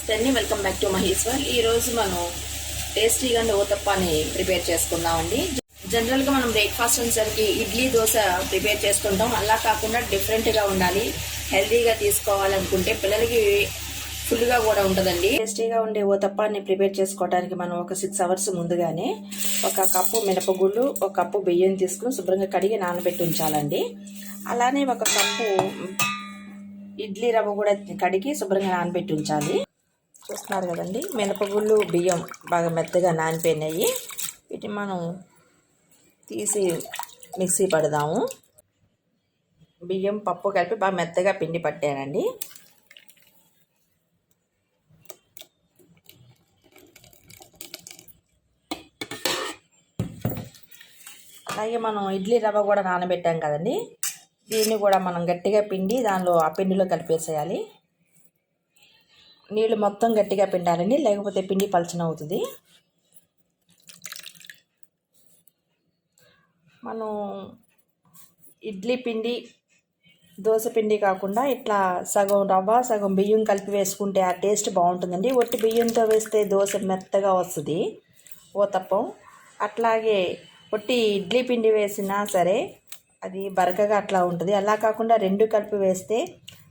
నమస్తే అండి, welcome back to Maheshwar. ఈ రోజు మనం టేస్టీగా ఊతప్పాని ప్రిపేర్ చేసుకుందామండి. జనరల్గా మనం బ్రేక్ఫాస్ట్ అనేసరికి ఇడ్లీ దోశ ప్రిపేర్ చేస్తుంటాం. అలా కాకుండా డిఫరెంట్గా ఉండాలి, హెల్తీగా తీసుకోవాలనుకుంటే పిల్లలకి ఫుల్గా కూడా ఉంటుందండి. టేస్టీగా ఉండే ఊతప్పాన్ని ప్రిపేర్ చేసుకోవడానికి మనం ఒక 6 అవర్స్ ముందుగానే ఒక కప్పు మినపగుళ్ళు, ఒక కప్పు బియ్యం తీసుకుని శుభ్రంగా కడిగి నానబెట్టి ఉంచాలండి. అలానే ఒక కప్పు ఇడ్లీ రవ్వ కూడా కడిగి శుభ్రంగా నానబెట్టి ఉంచాలి. చూస్తున్నారు కదండి, మినపగుళ్ళు బియ్యం బాగా మెత్తగా నానిపోయినాయి. వీటిని మనం తీసి మిక్సీ పడదాము. బియ్యం పప్పు కలిపి బాగా మెత్తగా పిండి పట్టానండి. అలాగే మనం ఇడ్లీ రవ్వ కూడా నానబెట్టాం కదండి, దీన్ని కూడా మనం గట్టిగా పిండి దానిలో ఆ పిండిలో కలిపేసేయాలి. నీళ్ళు మొత్తం గట్టిగా పిండాలండి, లేకపోతే పిండి పలచన అవుతుంది. మనం ఇడ్లీ పిండి దోశ పిండి కాకుండా ఇట్లా సగం రవ్వ సగం బియ్యం కలిపి వేసుకుంటే ఆ టేస్ట్ బాగుంటుందండి. ఒట్టి బియ్యంతో వేస్తే దోశ మెత్తగా వస్తుంది ఊతప్పం. అట్లాగే ఒట్టి ఇడ్లీ పిండి వేసినా సరే అది బరకగా అట్లా ఉంటుంది. అలా కాకుండా రెండు కలిపి వేస్తే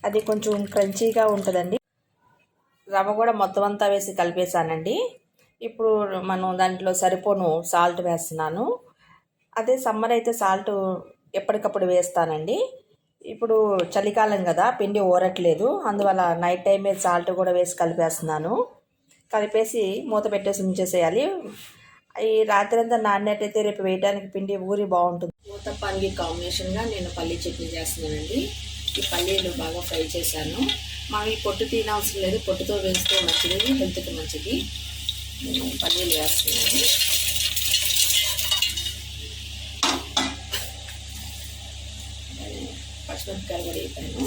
అది కొంచెం క్రంచీగా ఉంటుందండి. రవ్వ కూడా మొత్తం అంతా వేసి కలిపేసానండి. ఇప్పుడు మనం దాంట్లో సరిపోను సాల్ట్ వేస్తున్నాను. అదే సమ్మర్ అయితే సాల్ట్ ఎప్పటికప్పుడు వేస్తానండి. ఇప్పుడు చలికాలం కదా, పిండి ఊరట్లేదు, అందువల్ల నైట్ టైమే సాల్ట్ కూడా వేసి కలిపేస్తున్నాను. కలిపేసి మూత పెట్టేసి ఉంచేసేయాలి. ఈ రాత్రి అంతా నాణ్యతైతే రేపు వేయడానికి పిండి ఊరి బాగుంటుంది. ఊతప్పానికి కాంబినేషన్గా నేను పల్లీ చట్నీ చేస్తున్నానండి. ఈ పల్లీలు బాగా ఫ్రై చేశాను. మనం ఈ పొట్టు తినవసరం లేదు, పొట్టుతో వేస్తే మంచిది, హెల్త్కి మంచిది. నేను పల్లీలు వేస్తున్నాను. పచ్చిమిరపకాయలు కూడా వేసాను.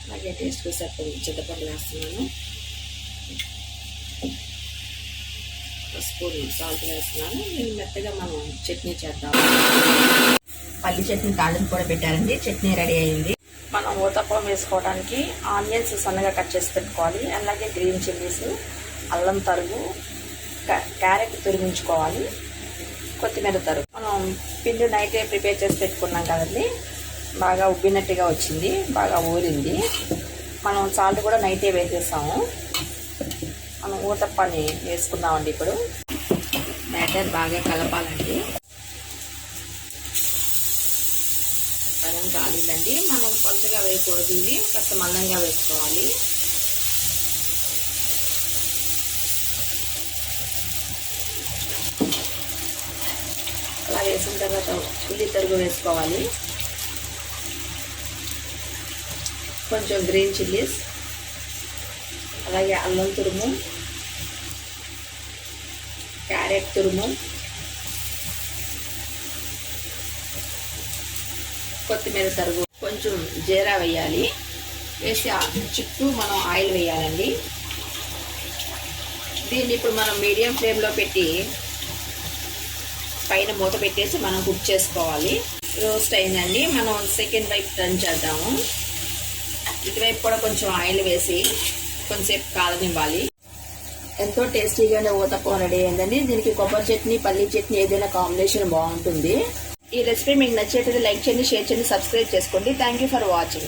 అలాగే టేస్ట్కి సరిపడి చింతపండు వేస్తున్నాను. స్పూన్ సాల్ట్ వేస్తున్నాను. నేను మెత్తగా మనం చట్నీ చేద్దాము. పల్లి చట్నీ తాలింపు కూడా పెట్టారండి. చట్నీ రెడీ అయింది. మనం ఊతప్పం వేసుకోవడానికి ఆనియన్స్ సన్నగా కట్ చేసి పెట్టుకోవాలి. అలాగే గ్రీన్ చిల్లీస్, అల్లం తరుగు, క్యారెట్ తురిమించుకోవాలి, కొత్తిమీర తరుగు. మనం పిండి నైటే ప్రిపేర్ చేసి పెట్టుకున్నాం కదండి, బాగా ఉబ్బినట్టుగా వచ్చింది, బాగా ఊరింది. మనం సాల్ట్ కూడా నైటే వేసేసాము. మనం ఊతప్పాన్ని వేసుకుందామండి. ఇప్పుడు బ్యాటర్ బాగా కలపాలండి. పనం కాలిందండి. మనం కొంచెంగా వేయకూడదు, ఇది కాస్త మందంగా వేసుకోవాలి. అలా వేసిన తర్వాత ఉల్లి తరుగు వేసుకోవాలి, కొంచెం గ్రీన్ చిల్లీస్, అలాగే అల్లం తురుము, క్యారెట్ తురుము, కొత్తిమీర తరుగు, కొంచెం జీరా వేయాలి. వేసి చుట్టూ మనం ఆయిల్ వేయాలండి. దీన్ని ఇప్పుడు మనం మీడియం ఫ్లేమ్లో పెట్టి పైన మూత పెట్టేసి మనం కుక్ చేసుకోవాలి. రోస్ట్ అయిందండి. మనం సెకండ్ వైపు టర్న్ చేద్దాము. ఇటువైపు కూడా కొంచెం ఆయిల్ వేసి కొంచెంసేపు కాలనివ్వాలి. ఎంతో టేస్టీగానే ఊతప్పం రెడీ అయిందండి. దీనికి కొబ్బరి చట్నీ, పల్లీ చట్నీ ఏదైనా కాంబినేషన్ బాగుంటుంది. ఈ రెసిపీ మీకు నచ్చేటది లైక్ చేయండి, షేర్ చేయండి, సబ్స్క్రైబ్ చేసుకోండి. Thank you for watching.